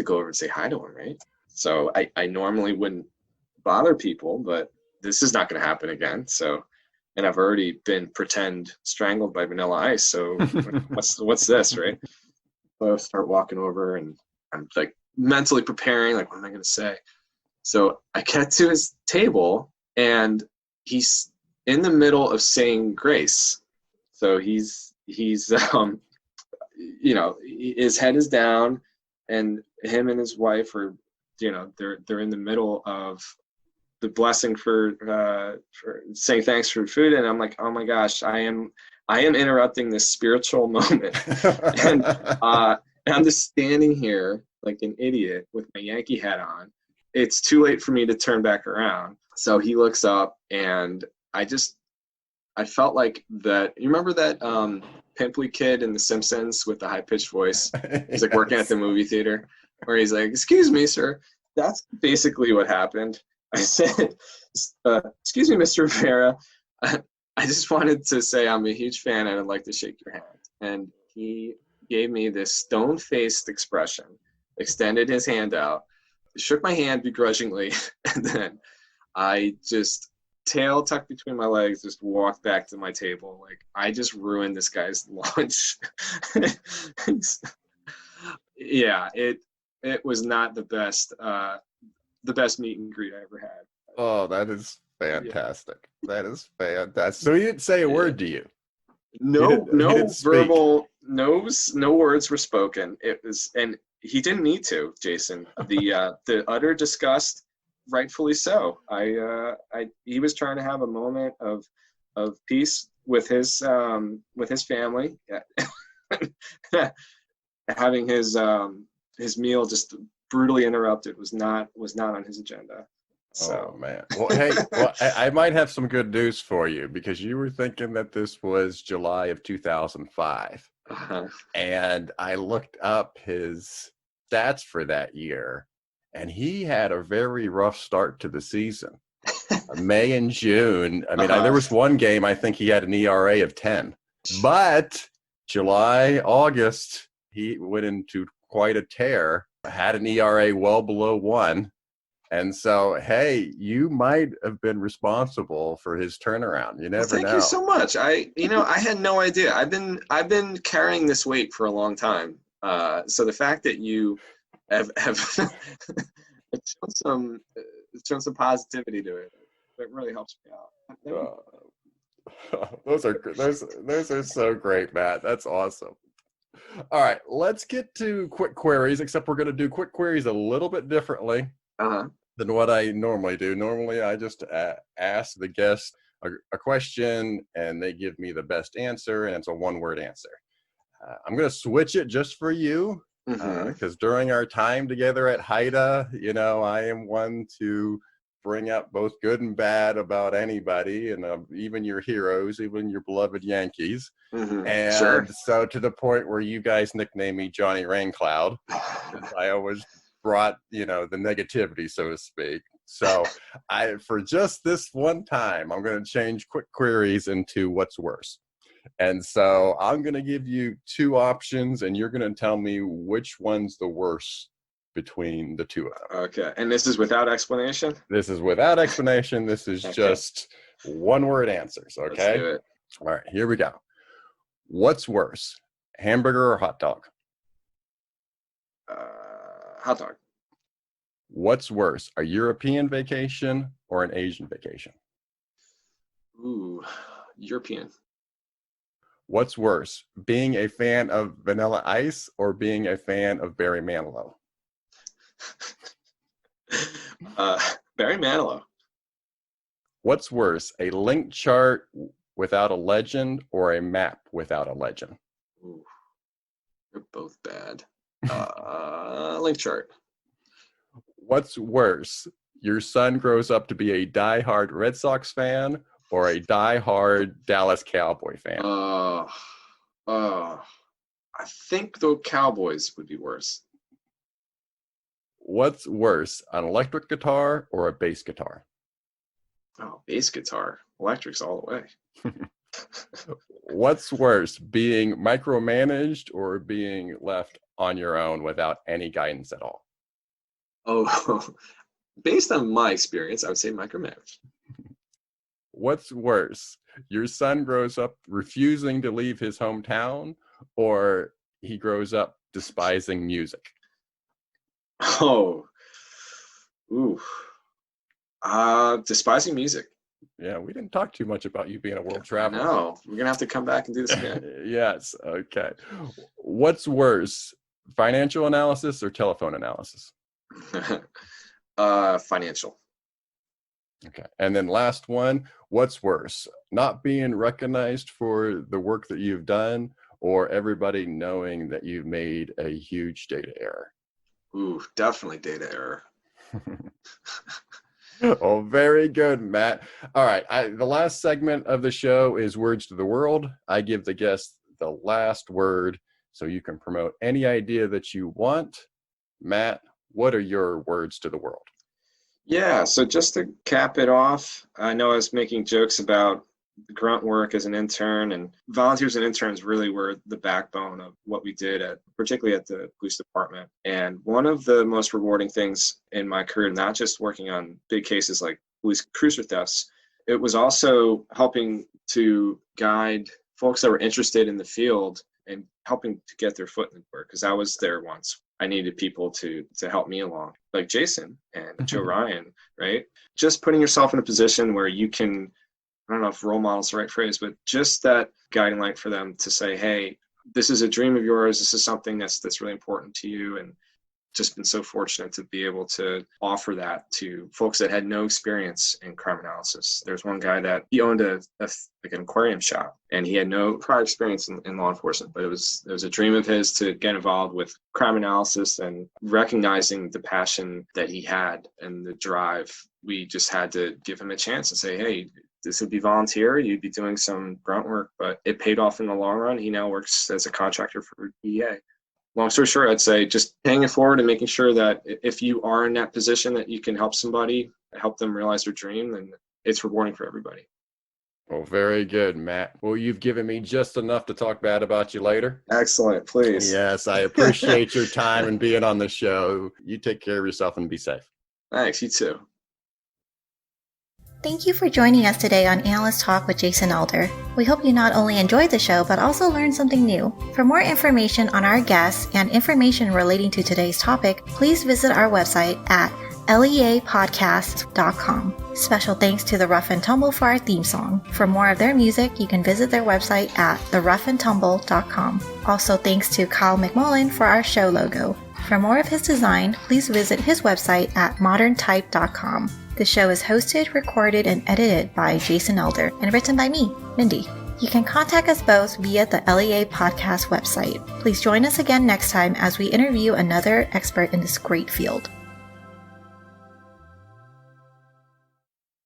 go over and say hi to him, right? So I normally wouldn't bother people, but this is not going to happen again. So, and I've already been pretend strangled by Vanilla Ice. So what's this, right? So I start walking over, and I'm like mentally preparing, like, what am I going to say? So I get to his table, and he's in the middle of saying grace. So he's his head is down, and him and his wife are, they're in the middle of the blessing for saying thanks for food. And I'm like, oh my gosh, I am interrupting this spiritual moment. And I'm just standing here like an idiot with my Yankee hat on. It's too late for me to turn back around. So he looks up, and I felt like that. You remember that pimply kid in The Simpsons with the high-pitched voice? He's like working at the movie theater, where he's like, "Excuse me, sir." That's basically what happened. I said, "Excuse me, Mr. Rivera. I just wanted to say I'm a huge fan, and I'd like to shake your hand." And he gave me this stone-faced expression, extended his hand out, shook my hand begrudgingly, and then I just tail tucked between my legs, just walked back to my table. Like, I just ruined this guy's lunch. Yeah, it was not the best meet and greet I ever had. Oh, that is Yeah. fantastic. That is fantastic. So he didn't say a word to you. No, He didn't speak. verbal, no words were spoken. And he didn't need to, Jason. The utter disgust, rightfully so. He was trying to have a moment of peace with his family. Having his meal just brutally interrupted was not on his agenda. So. Oh man. Well, hey, I might have some good news for you, because you were thinking that this was July of 2005. Uh-huh. And I looked up his stats for that year, and he had a very rough start to the season. May and June. I mean, there was one game I think he had an ERA of 10. But July, August, he went into quite a tear, had an ERA well below 1. And so, hey, you might have been responsible for his turnaround. You never know. Thank you so much. I had no idea. I've been carrying this weight for a long time. So the fact that you have shown some positivity to it really helps me out. Those are so great, Matt. That's awesome. All right, let's get to quick queries. Except we're going to do quick queries a little bit differently. Than what I normally do. Normally, I just ask the guest a question, and they give me the best answer, and it's a one-word answer. I'm going to switch it just for you, because during our time together at HIDA, I am one to bring up both good and bad about anybody, and even your heroes, even your beloved Yankees. And sure. So to the point where you guys nickname me Johnny Raincloud. I always brought the negativity, so to speak. So for just this one time, I'm going to change quick queries into what's worse. And so I'm going to give you 2 options, and you're going to tell me which one's the worst between the 2 of them. Okay. And this is without explanation? This is without explanation. This is just one-word answers. Okay. Let's do it. All right, here we go. What's worse, hamburger or hot dog? Hot dog. What's worse, a European vacation or an Asian vacation? Ooh, European. What's worse, being a fan of Vanilla Ice or being a fan of Barry Manilow? Barry Manilow. What's worse, a link chart without a legend or a map without a legend? Ooh, they're both bad. Link chart. What's worse, your son grows up to be a diehard Red Sox fan or a diehard Dallas Cowboy fan? I think the Cowboys would be worse. What's worse, an electric guitar or a bass guitar? Oh, bass guitar. Electrics all the way. What's worse, being micromanaged or being left on your own without any guidance at all? Oh, based on my experience, I would say micromanaged. What's worse, your son grows up refusing to leave his hometown or he grows up despising music? Oh, ooh. Despising music. Yeah, we didn't talk too much about you being a world traveler. No, we're going to have to come back and do this again. Yes, okay. What's worse, financial analysis or telephone analysis? Financial. Okay, and then last one, what's worse, not being recognized for the work that you've done or everybody knowing that you've made a huge data error? Ooh, definitely data error. Oh, very good, Matt. All right. The last segment of the show is Words to the World. I give the guest the last word so you can promote any idea that you want. Matt, what are your words to the world? Yeah, so just to cap it off, I know I was making jokes about grunt work as an intern, and volunteers and interns really were the backbone of what we did particularly at the police department. And one of the most rewarding things in my career, not just working on big cases like police cruiser thefts. It was also helping to guide folks that were interested in the field and helping to get their foot in the door, because I was there once. I needed people to help me along, like Jason and Joe Ryan, right? Just putting yourself in a position where you can, I don't know if role model is the right phrase, but just that guiding light for them to say, hey, this is a dream of yours. This is something that's really important to you. And just been so fortunate to be able to offer that to folks that had no experience in crime analysis. There's one guy that he owned an aquarium shop, and he had no prior experience in law enforcement, but it was a dream of his to get involved with crime analysis, and recognizing the passion that he had and the drive. We just had to give him a chance and say, hey, this would be volunteer. You'd be doing some grunt work, but it paid off in the long run. He now works as a contractor for DEA. Long story short, I'd say just paying it forward and making sure that if you are in that position that you can help somebody, help them realize their dream, then it's rewarding for everybody. Well, very good, Matt. Well, you've given me just enough to talk bad about you later. Excellent, please. Yes, I appreciate your time and being on the show. You take care of yourself and be safe. Thanks, you too. Thank you for joining us today on Analyst Talk with Jason Alder. We hope you not only enjoyed the show, but also learned something new. For more information on our guests and information relating to today's topic, please visit our website at leapodcast.com. Special thanks to the Rough and Tumble for our theme song. For more of their music, you can visit their website at theroughandtumble.com. Also thanks to Kyle McMullen for our show logo. For more of his design, please visit his website at moderntype.com. The show is hosted, recorded, and edited by Jason Elder and written by me, Mindy. You can contact us both via the LEA Podcast website. Please join us again next time as we interview another expert in this great field.